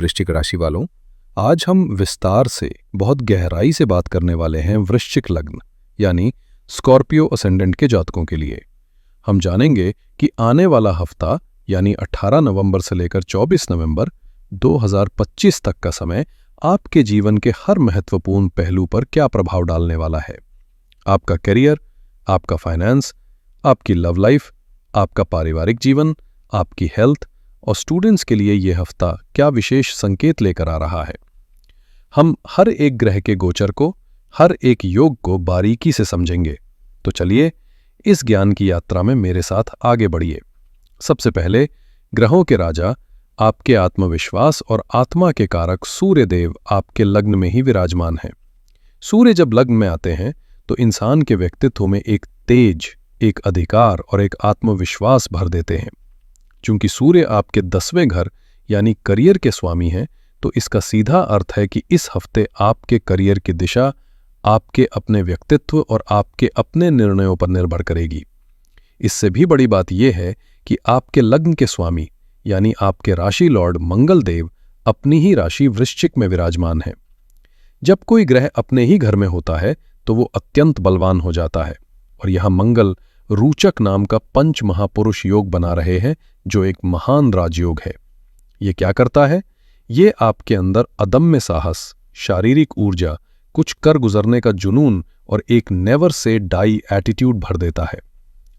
वृश्चिक राशि वालों, आज हम विस्तार से बहुत गहराई से बात करने वाले हैं वृश्चिक लग्न यानी स्कॉर्पियो असेंडेंट के जातकों के लिए। हम जानेंगे कि आने वाला हफ्ता यानी 18 नवंबर से लेकर 24 नवंबर 2025 तक का समय आपके जीवन के हर महत्वपूर्ण पहलू पर क्या प्रभाव डालने वाला है। आपका करियर, आपका फाइनेंस, आपकी लव लाइफ, आपका पारिवारिक जीवन, आपकी हेल्थ और स्टूडेंट्स के लिए यह हफ्ता क्या विशेष संकेत लेकर आ रहा है। हम हर एक ग्रह के गोचर को, हर एक योग को बारीकी से समझेंगे। तो चलिए इस ज्ञान की यात्रा में मेरे साथ आगे बढ़िए। सबसे पहले ग्रहों के राजा, आपके आत्मविश्वास और आत्मा के कारक सूर्य देव आपके लग्न में ही विराजमान हैं। सूर्य जब लग्न में आते हैं तो इंसान के व्यक्तित्व में एक तेज, एक अधिकार और एक आत्मविश्वास भर देते हैं। चूंकि सूर्य आपके 10वें घर यानी करियर के स्वामी हैं, तो इसका सीधा अर्थ है कि इस हफ्ते आपके करियर की दिशा आपके अपने व्यक्तित्व और आपके अपने निर्णयों पर निर्भर करेगी। इससे भी बड़ी बात यह है कि आपके लग्न के स्वामी यानी आपके राशि लॉर्ड मंगल देव अपनी ही राशि वृश्चिक में विराजमान है। जब कोई ग्रह अपने ही घर में होता है तो वो अत्यंत बलवान हो जाता है, और यहां मंगल रोचक नाम का पंच महापुरुष योग बना रहे हैं, जो एक महान राजयोग है। ये क्या करता है? ये आपके अंदर अदम्य साहस, शारीरिक ऊर्जा, कुछ कर गुजरने का जुनून और एक नेवर से डाई एटीट्यूड भर देता है।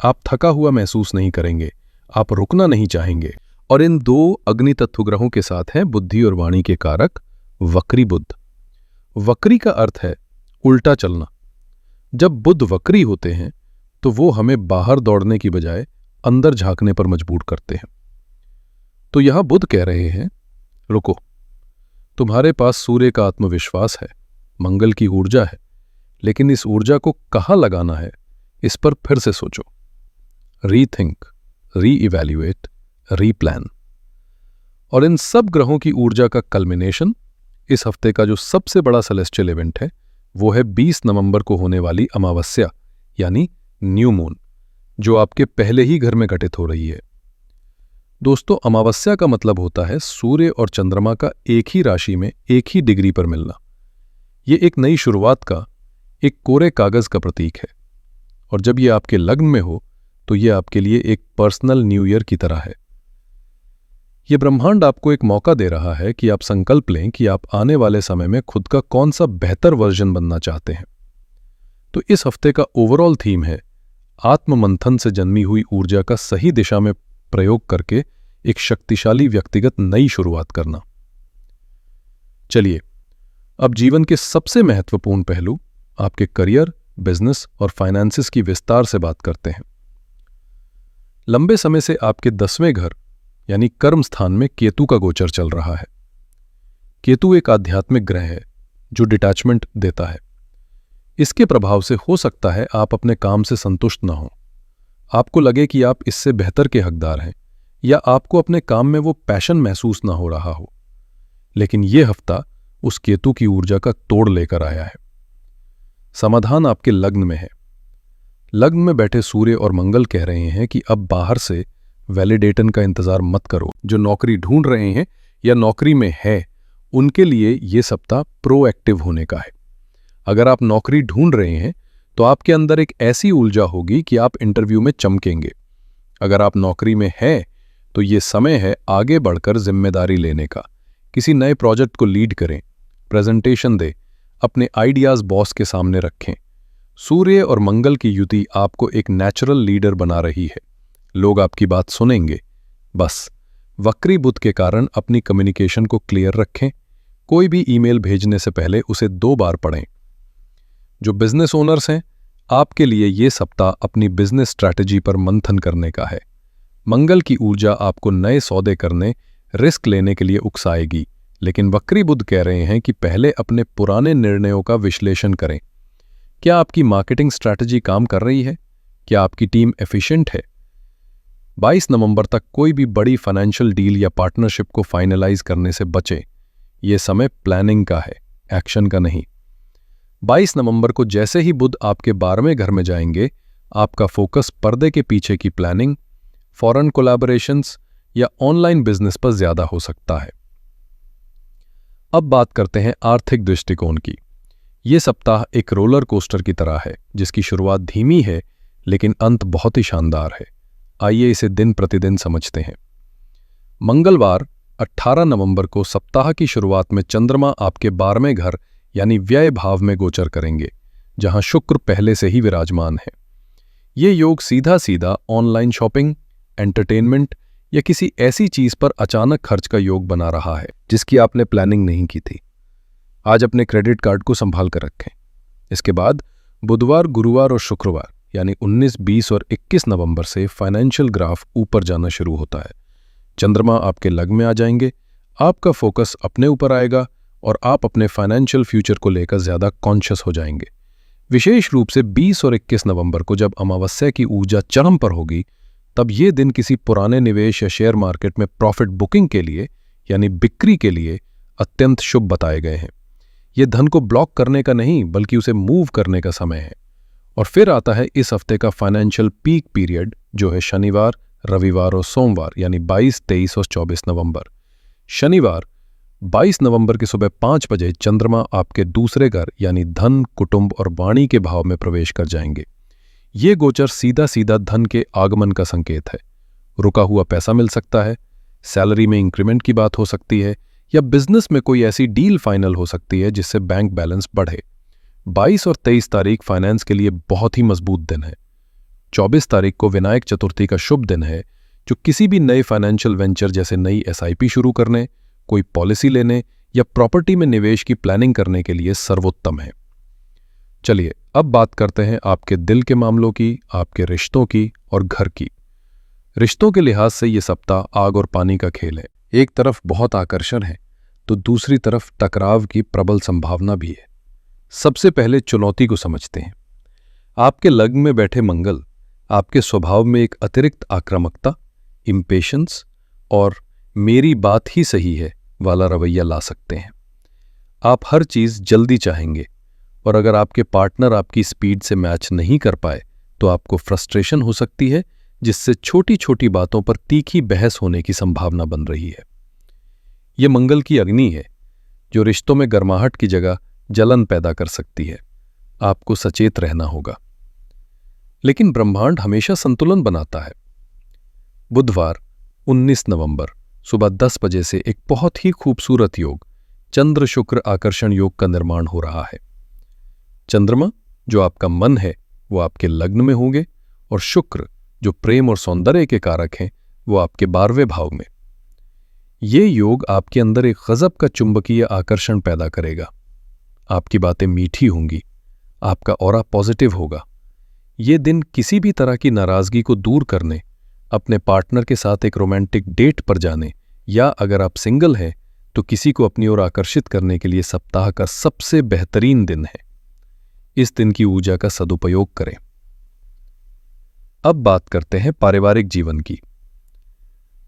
आप थका हुआ महसूस नहीं करेंगे, आप रुकना नहीं चाहेंगे। और इन दो अग्नि तत्व ग्रहों के साथ हैं बुद्धि और वाणी के कारक वक्री बुध। वक्री का अर्थ है उल्टा चलना। जब बुध वक्री होते हैं तो वो हमें बाहर दौड़ने की बजाय अंदर झांकने पर मजबूर करते हैं। तो यहां बुध कह रहे हैं, रुको, तुम्हारे पास सूर्य का आत्मविश्वास है, मंगल की ऊर्जा है, लेकिन इस ऊर्जा को कहां लगाना है, इस पर फिर से सोचो। Rethink, re-evaluate, replan. और इन सब ग्रहों की ऊर्जा का कल्मिनेशन इस हफ्ते का जो सबसे बड़ा सेलेस्टियल इवेंट है वो है 20 नवंबर को होने वाली अमावस्या यानी न्यू मून, जो आपके पहले ही घर में घटित हो रही है। दोस्तों, अमावस्या का मतलब होता है सूर्य और चंद्रमा का एक ही राशि में एक ही डिग्री पर मिलना। ये एक नई शुरुआत का, एक कोरे कागज का प्रतीक है। और जब ये आपके लग्न में हो तो ये आपके लिए एक पर्सनल न्यू ईयर की तरह है। ये ब्रह्मांड आपको एक मौका दे रहा है कि आप संकल्प लें कि आप आने वाले समय में खुद का कौन सा बेहतर वर्जन बनना चाहते हैं। तो इस हफ्ते का ओवरऑल थीम है आत्ममंथन से जन्मी हुई ऊर्जा का सही दिशा में प्रयोग करके एक शक्तिशाली व्यक्तिगत नई शुरुआत करना। चलिए अब जीवन के सबसे महत्वपूर्ण पहलू आपके करियर, बिजनेस और फाइनेंसिस की विस्तार से बात करते हैं। लंबे समय से आपके 10वें घर यानी कर्म स्थान में केतु का गोचर चल रहा है। केतु एक आध्यात्मिक ग्रह है जो डिटैचमेंट देता है। इसके प्रभाव से हो सकता है आप अपने काम से संतुष्ट ना हो, आपको लगे कि आप इससे बेहतर के हकदार हैं, या आपको अपने काम में वो पैशन महसूस ना हो रहा हो। लेकिन यह हफ्ता उस केतु की ऊर्जा का तोड़ लेकर आया है। समाधान आपके लग्न में है। लग्न में बैठे सूर्य और मंगल कह रहे हैं कि अब बाहर से वैलिडेशन का इंतजार मत करो। जो नौकरी ढूंढ रहे हैं या नौकरी में है, उनके लिए यह सप्ताह प्रोएक्टिव होने का है। अगर आप नौकरी ढूंढ रहे हैं तो आपके अंदर एक ऐसी ऊर्जा होगी कि आप इंटरव्यू में चमकेंगे। अगर आप नौकरी में हैं तो ये समय है आगे बढ़कर जिम्मेदारी लेने का। किसी नए प्रोजेक्ट को लीड करें, प्रेजेंटेशन दें, अपने आइडियाज बॉस के सामने रखें। सूर्य और मंगल की युति आपको एक नेचुरल लीडर बना रही है। लोग आपकी बात सुनेंगे। बस वक्री बुध के कारण अपनी कम्युनिकेशन को क्लियर रखें। कोई भी ईमेल भेजने से पहले उसे 2 बार पढ़ें। जो बिजनेस ओनर्स हैं, आपके लिए ये सप्ताह अपनी बिजनेस स्ट्रैटेजी पर मंथन करने का है। मंगल की ऊर्जा आपको नए सौदे करने, रिस्क लेने के लिए उकसाएगी, लेकिन वक्री बुध कह रहे हैं कि पहले अपने पुराने निर्णयों का विश्लेषण करें। क्या आपकी मार्केटिंग स्ट्रैटेजी काम कर रही है? क्या आपकी टीम एफिशिएंट है? 22 नवंबर तक कोई भी बड़ी फाइनेंशियल डील या पार्टनरशिप को फाइनलाइज करने से बचें। यह समय प्लानिंग का है, एक्शन का नहीं। 22 नवंबर को जैसे ही बुध आपके 12वें घर में जाएंगे, आपका फोकस पर्दे के पीछे की प्लानिंग, फॉरेन कोलैबोरेशंस या ऑनलाइन बिजनेस पर ज्यादा हो सकता है। अब बात करते हैं आर्थिक दृष्टिकोण की। ये सप्ताह एक रोलर कोस्टर की तरह है, जिसकी शुरुआत धीमी है लेकिन अंत बहुत ही शानदार है। आइए इसे दिन प्रतिदिन समझते हैं। मंगलवार 18 नवंबर को सप्ताह की शुरुआत में चंद्रमा आपके 12वें घर यानी व्यय भाव में गोचर करेंगे, जहां शुक्र पहले से ही विराजमान है। ये योग सीधा सीधा ऑनलाइन शॉपिंग, एंटरटेनमेंट या किसी ऐसी चीज पर अचानक खर्च का योग बना रहा है जिसकी आपने प्लानिंग नहीं की थी। आज अपने क्रेडिट कार्ड को संभाल कर रखें। इसके बाद बुधवार, गुरुवार और शुक्रवार यानी 19, 20 और 21 नवंबर से फाइनेंशियल ग्राफ ऊपर जाना शुरू होता है। चंद्रमा आपके लग्न में आ जाएंगे, आपका फोकस अपने ऊपर आएगा और आप अपने फाइनेंशियल फ्यूचर को लेकर ज्यादा कॉन्शियस हो जाएंगे। विशेष रूप से 20 और 21 नवंबर को जब अमावस्या की ऊर्जा चरम पर होगी, तब ये दिन किसी पुराने निवेश या शेयर मार्केट में प्रॉफिट बुकिंग के लिए यानी बिक्री के लिए अत्यंत शुभ बताए गए हैं। ये धन को ब्लॉक करने का नहीं बल्कि उसे मूव करने का समय है। और फिर आता है इस हफ्ते का फाइनेंशियल पीक पीरियड, जो है शनिवार, रविवार और सोमवार यानी 22, 23 और 24 नवंबर। शनिवार 22 नवंबर की सुबह 5 बजे चंद्रमा आपके दूसरे घर यानी धन, कुटुंब और वाणी के भाव में प्रवेश कर जाएंगे। ये गोचर सीधा सीधा धन के आगमन का संकेत है। रुका हुआ पैसा मिल सकता है, सैलरी में इंक्रीमेंट की बात हो सकती है या बिजनेस में कोई ऐसी डील फाइनल हो सकती है जिससे बैंक बैलेंस बढ़े। 22 और 23 तारीख फाइनेंस के लिए बहुत ही मजबूत दिन है। 24 तारीख को विनायक चतुर्थी का शुभ दिन है, जो किसी भी नए फाइनेंशियल वेंचर जैसे नई SIP शुरू करने, कोई पॉलिसी लेने या प्रॉपर्टी में निवेश की प्लानिंग करने के लिए सर्वोत्तम है। चलिए अब बात करते हैं आपके दिल के मामलों की, आपके रिश्तों की और घर की। रिश्तों के लिहाज से ये सप्ताह आग और पानी का खेल है। एक तरफ बहुत आकर्षण है तो दूसरी तरफ टकराव की प्रबल संभावना भी है। सबसे पहले चुनौती को समझते हैं। आपके लग्न में बैठे मंगल आपके स्वभाव में एक अतिरिक्त आक्रामकता, इम्पेशंस और मेरी बात ही सही है वाला रवैया ला सकते हैं। आप हर चीज जल्दी चाहेंगे और अगर आपके पार्टनर आपकी स्पीड से मैच नहीं कर पाए तो आपको फ्रस्ट्रेशन हो सकती है, जिससे छोटी छोटी बातों पर तीखी बहस होने की संभावना बन रही है। यह मंगल की अग्नि है जो रिश्तों में गर्माहट की जगह जलन पैदा कर सकती है। आपको सचेत रहना होगा। लेकिन ब्रह्मांड हमेशा संतुलन बनाता है। बुधवार 19 नवंबर सुबह 10 बजे से एक बहुत ही खूबसूरत योग, चंद्र शुक्र आकर्षण योग का निर्माण हो रहा है। चंद्रमा जो आपका मन है वो आपके लग्न में होंगे और शुक्र जो प्रेम और सौंदर्य के कारक हैं वो आपके 12वें भाव में। ये योग आपके अंदर एक गजब का चुंबकीय आकर्षण पैदा करेगा। आपकी बातें मीठी होंगी, आपका ऑरा पॉजिटिव होगा। ये दिन किसी भी तरह की नाराजगी को दूर करने, अपने पार्टनर के साथ एक रोमांटिक डेट पर जाने या अगर आप सिंगल हैं तो किसी को अपनी ओर आकर्षित करने के लिए सप्ताह का सबसे बेहतरीन दिन है। इस दिन की ऊर्जा का सदुपयोग करें। अब बात करते हैं पारिवारिक जीवन की।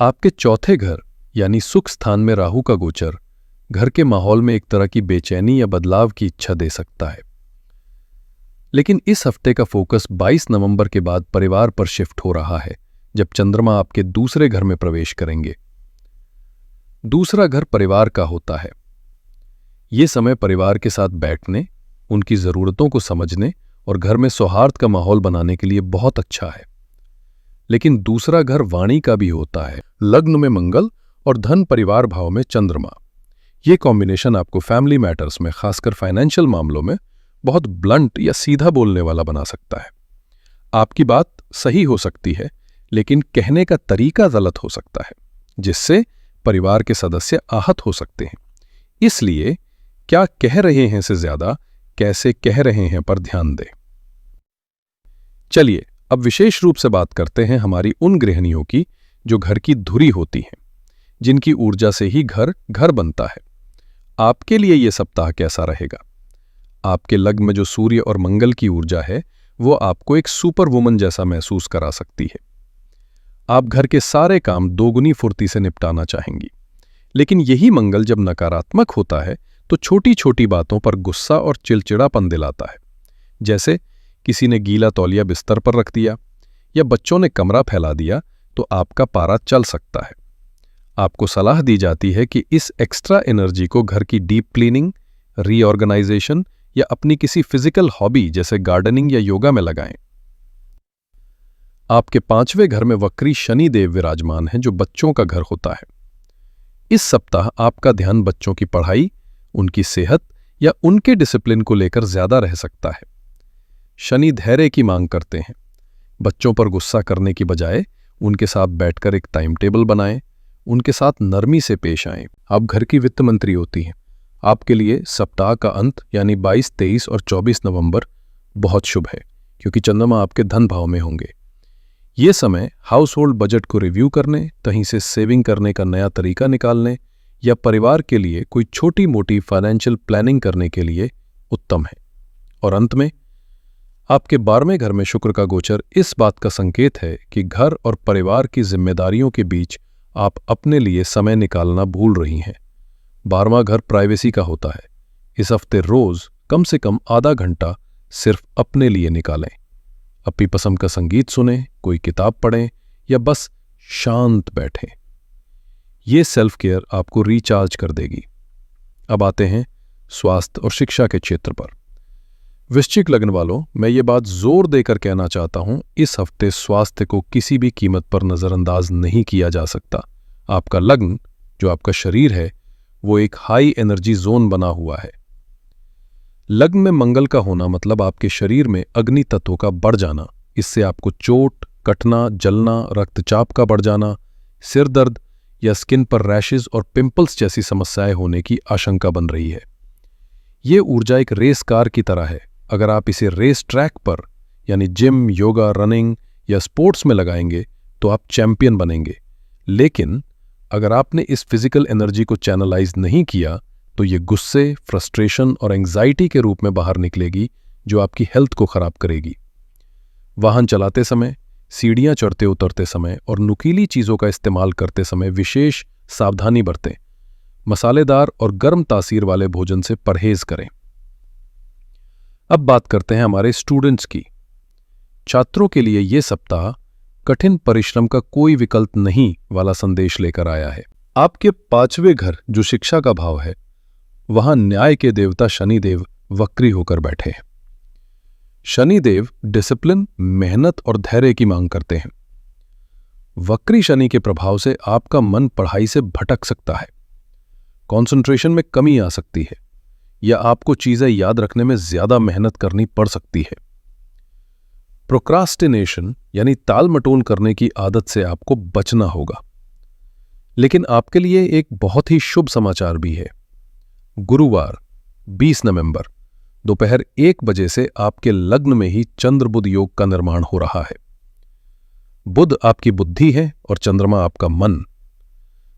आपके चौथे घर यानी सुख स्थान में राहु का गोचर घर के माहौल में एक तरह की बेचैनी या बदलाव की इच्छा दे सकता है। लेकिन इस हफ्ते का फोकस 22 नवंबर के बाद परिवार पर शिफ्ट हो रहा है, जब चंद्रमा आपके दूसरे घर में प्रवेश करेंगे। दूसरा घर परिवार का होता है। ये समय परिवार के साथ बैठने, उनकी जरूरतों को समझने और घर में सौहार्द का माहौल बनाने के लिए बहुत अच्छा है। लेकिन दूसरा घर वाणी का भी होता है। लग्न में मंगल और धन परिवार भाव में चंद्रमा। ये कॉम्बिनेशन आपको फैमिली मैटर्स में, खासकर फाइनेंशियल मामलों में, बहुत ब्लंट या सीधा बोलने वाला बना सकता है। आपकी बात सही हो सकती है लेकिन कहने का तरीका गलत हो सकता है, जिससे परिवार के सदस्य आहत हो सकते हैं। इसलिए क्या कह रहे हैं से ज्यादा कैसे कह रहे हैं पर ध्यान दें। चलिए अब विशेष रूप से बात करते हैं हमारी उन गृहिणियों की जो घर की धुरी होती हैं, जिनकी ऊर्जा से ही घर घर बनता है। आपके लिए यह सप्ताह कैसा रहेगा? आपके लग्न में जो सूर्य और मंगल की ऊर्जा है वो आपको एक सुपर वुमन जैसा महसूस करा सकती है। आप घर के सारे काम दोगुनी फुर्ती से निपटाना चाहेंगी। लेकिन यही मंगल जब नकारात्मक होता है तो छोटी छोटी बातों पर गुस्सा और चिड़चिड़ापन दिलाता है। जैसे किसी ने गीला तौलिया बिस्तर पर रख दिया या बच्चों ने कमरा फैला दिया तो आपका पारा चल सकता है। आपको सलाह दी जाती है कि इस एक्स्ट्रा एनर्जी को घर की डीप क्लीनिंग, रीऑर्गेनाइजेशन या अपनी किसी फिजिकल हॉबी जैसे गार्डनिंग या योगा में लगाएं। आपके 5वें घर में वक्री शनि देव विराजमान हैं, जो बच्चों का घर होता है। इस सप्ताह आपका ध्यान बच्चों की पढ़ाई, उनकी सेहत या उनके डिसिप्लिन को लेकर ज्यादा रह सकता है। शनि धैर्य की मांग करते हैं। बच्चों पर गुस्सा करने की बजाय उनके साथ बैठकर एक टाइम टेबल बनाएं, उनके साथ नरमी से पेश आएं। आप घर की वित्त मंत्री होती हैं। आपके लिए सप्ताह का अंत यानी 22, 23 और 24 नवंबर बहुत शुभ है, क्योंकि चंद्रमा आपके धन भाव में होंगे। ये समय हाउस होल्ड बजट को रिव्यू करने, कहीं से सेविंग करने का नया तरीका निकालने या परिवार के लिए कोई छोटी मोटी फाइनेंशियल प्लानिंग करने के लिए उत्तम है। और अंत में आपके 12वें घर में शुक्र का गोचर इस बात का संकेत है कि घर और परिवार की जिम्मेदारियों के बीच आप अपने लिए समय निकालना भूल रही हैं। 12वां घर प्राइवेसी का होता है। इस हफ्ते रोज कम से कम आधा घंटा सिर्फ अपने लिए निकालें। अपनी पसंद का संगीत सुनें, कोई किताब पढ़ें या बस शांत बैठें। ये सेल्फ केयर आपको रिचार्ज कर देगी। अब आते हैं स्वास्थ्य और शिक्षा के क्षेत्र पर। वृश्चिक लग्न वालों, मैं ये बात जोर देकर कहना चाहता हूं, इस हफ्ते स्वास्थ्य को किसी भी कीमत पर नजरअंदाज नहीं किया जा सकता। आपका लग्न, जो आपका शरीर है, वो एक हाई एनर्जी जोन बना हुआ है। लग्न में मंगल का होना मतलब आपके शरीर में अग्नि तत्व का बढ़ जाना। इससे आपको चोट, कटना, जलना, रक्तचाप का बढ़ जाना, सिर दर्द या स्किन पर रैशेज और पिंपल्स जैसी समस्याएं होने की आशंका बन रही है। ये ऊर्जा एक रेस कार की तरह है। अगर आप इसे रेस ट्रैक पर यानी जिम, योगा, रनिंग या स्पोर्ट्स में लगाएंगे तो आप चैंपियन बनेंगे। लेकिन अगर आपने इस फिजिकल एनर्जी को चैनलाइज नहीं किया तो ये गुस्से, फ्रस्ट्रेशन और एंग्जाइटी के रूप में बाहर निकलेगी, जो आपकी हेल्थ को खराब करेगी। वाहन चलाते समय, सीढ़ियां चढ़ते उतरते समय और नुकीली चीजों का इस्तेमाल करते समय विशेष सावधानी बरतें। मसालेदार और गर्म तासीर वाले भोजन से परहेज करें। अब बात करते हैं हमारे स्टूडेंट्स की। छात्रों के लिए यह सप्ताह कठिन परिश्रम का कोई विकल्प नहीं वाला संदेश लेकर आया है। आपके 5वें घर, जो शिक्षा का भाव है, वहां न्याय के देवता शनिदेव वक्री होकर बैठे हैं। शनिदेव डिसिप्लिन, मेहनत और धैर्य की मांग करते हैं। वक्री शनि के प्रभाव से आपका मन पढ़ाई से भटक सकता है, कंसंट्रेशन में कमी आ सकती है या आपको चीजें याद रखने में ज्यादा मेहनत करनी पड़ सकती है। प्रोक्रास्टिनेशन यानी टाल मटोल करने की आदत से आपको बचना होगा। लेकिन आपके लिए एक बहुत ही शुभ समाचार भी है। गुरुवार 20 नवंबर दोपहर 1 बजे से आपके लग्न में ही चंद्र बुध योग का निर्माण हो रहा है। बुध आपकी बुद्धि है और चंद्रमा आपका मन।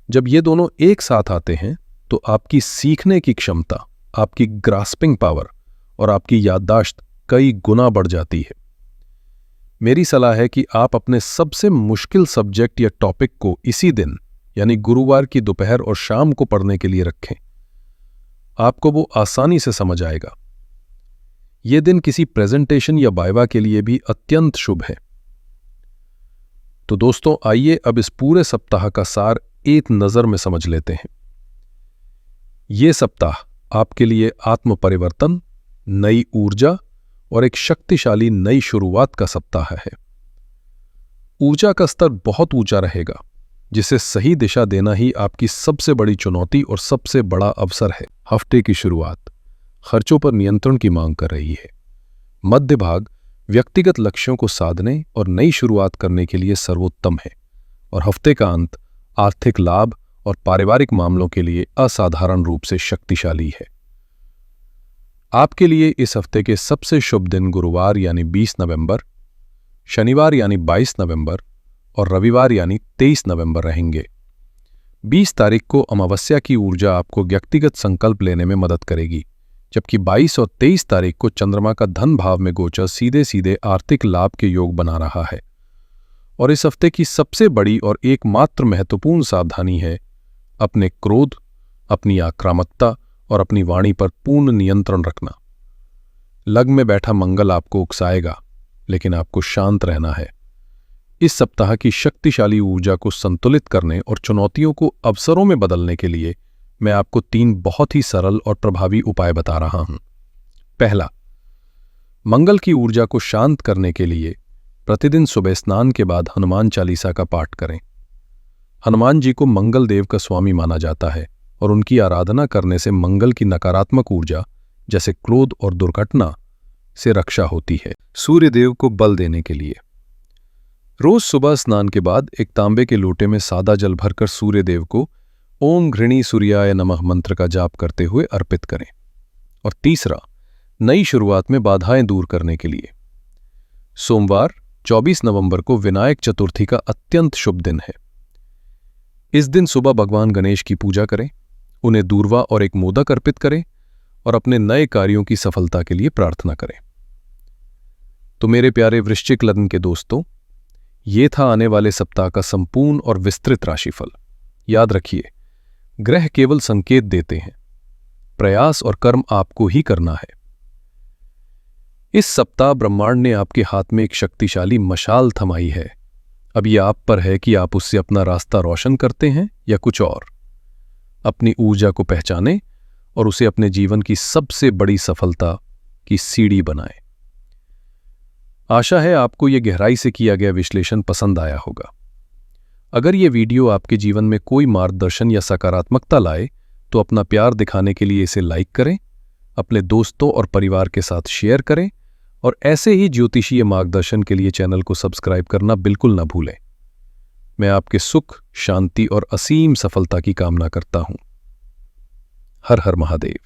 जब ये दोनों एक साथ आते हैं तो आपकी सीखने की क्षमता, आपकी ग्रास्पिंग पावर और आपकी याददाश्त कई गुना बढ़ जाती है। मेरी सलाह है कि आप अपने सबसे मुश्किल सब्जेक्ट या टॉपिक को इसी दिन यानी गुरुवार की दोपहर और शाम को पढ़ने के लिए रखें। आपको वो आसानी से समझ आएगा। यह दिन किसी प्रेजेंटेशन या वाइवा के लिए भी अत्यंत शुभ है। तो दोस्तों, आइए अब इस पूरे सप्ताह का सार एक नजर में समझ लेते हैं। ये सप्ताह आपके लिए आत्म परिवर्तन, नई ऊर्जा और एक शक्तिशाली नई शुरुआत का सप्ताह है। ऊर्जा का स्तर बहुत ऊंचा रहेगा, जिसे सही दिशा देना ही आपकी सबसे बड़ी चुनौती और सबसे बड़ा अवसर है। हफ्ते की शुरुआत खर्चों पर नियंत्रण की मांग कर रही है। मध्य भाग व्यक्तिगत लक्ष्यों को साधने और नई शुरुआत करने के लिए सर्वोत्तम है। और हफ्ते का अंत आर्थिक लाभ और पारिवारिक मामलों के लिए असाधारण रूप से शक्तिशाली है। आपके लिए इस हफ्ते के सबसे शुभ दिन गुरुवार यानी 20 नवंबर, शनिवार यानी 22 नवंबर और रविवार यानी 23 नवंबर रहेंगे। 20 तारीख को अमावस्या की ऊर्जा आपको व्यक्तिगत संकल्प लेने में मदद करेगी, जबकि 22 और 23 तारीख को चंद्रमा का धन भाव में गोचर सीधे सीधे आर्थिक लाभ के योग बना रहा है। और इस हफ्ते की सबसे बड़ी और एकमात्र महत्वपूर्ण सावधानी है अपने क्रोध, अपनी आक्रामकता और अपनी वाणी पर पूर्ण नियंत्रण रखना। लग्न में बैठा मंगल आपको उकसाएगा, लेकिन आपको शांत रहना है। इस सप्ताह की शक्तिशाली ऊर्जा को संतुलित करने और चुनौतियों को अवसरों में बदलने के लिए मैं आपको 3 बहुत ही सरल और प्रभावी उपाय बता रहा हूं। पहला, मंगल की ऊर्जा को शांत करने के लिए प्रतिदिन सुबह स्नान के बाद हनुमान चालीसा का पाठ करें। हनुमान जी को मंगल देव का स्वामी माना जाता है और उनकी आराधना करने से मंगल की नकारात्मक ऊर्जा जैसे क्रोध और दुर्घटना से रक्षा होती है। सूर्य देव को बल देने के लिए रोज सुबह स्नान के बाद एक तांबे के लोटे में सादा जल भरकर सूर्य देव को ओम घृणी सूर्याय नमः मंत्र का जाप करते हुए अर्पित करें। और तीसरा, नई शुरुआत में बाधाएं दूर करने के लिए सोमवार 24 नवंबर को विनायक चतुर्थी का अत्यंत शुभ दिन है। इस दिन सुबह भगवान गणेश की पूजा करें, उन्हें दूर्वा और एक मोदक अर्पित करें और अपने नए कार्यों की सफलता के लिए प्रार्थना करें। तो मेरे प्यारे वृश्चिक लग्न के दोस्तों, ये था आने वाले सप्ताह का संपूर्ण और विस्तृत राशिफल। याद रखिए, ग्रह केवल संकेत देते हैं, प्रयास और कर्म आपको ही करना है। इस सप्ताह ब्रह्मांड ने आपके हाथ में एक शक्तिशाली मशाल थमाई है। अब ये आप पर है कि आप उससे अपना रास्ता रोशन करते हैं या कुछ और। अपनी ऊर्जा को पहचानें और उसे अपने जीवन की सबसे बड़ी सफलता की सीढ़ी बनाएं। आशा है आपको यह गहराई से किया गया विश्लेषण पसंद आया होगा। अगर यह वीडियो आपके जीवन में कोई मार्गदर्शन या सकारात्मकता लाए तो अपना प्यार दिखाने के लिए इसे लाइक करें, अपने दोस्तों और परिवार के साथ शेयर करें और ऐसे ही ज्योतिषीय मार्गदर्शन के लिए चैनल को सब्सक्राइब करना बिल्कुल न भूलें। मैं आपके सुख, शांति और असीम सफलता की कामना करता हूं। हर हर महादेव।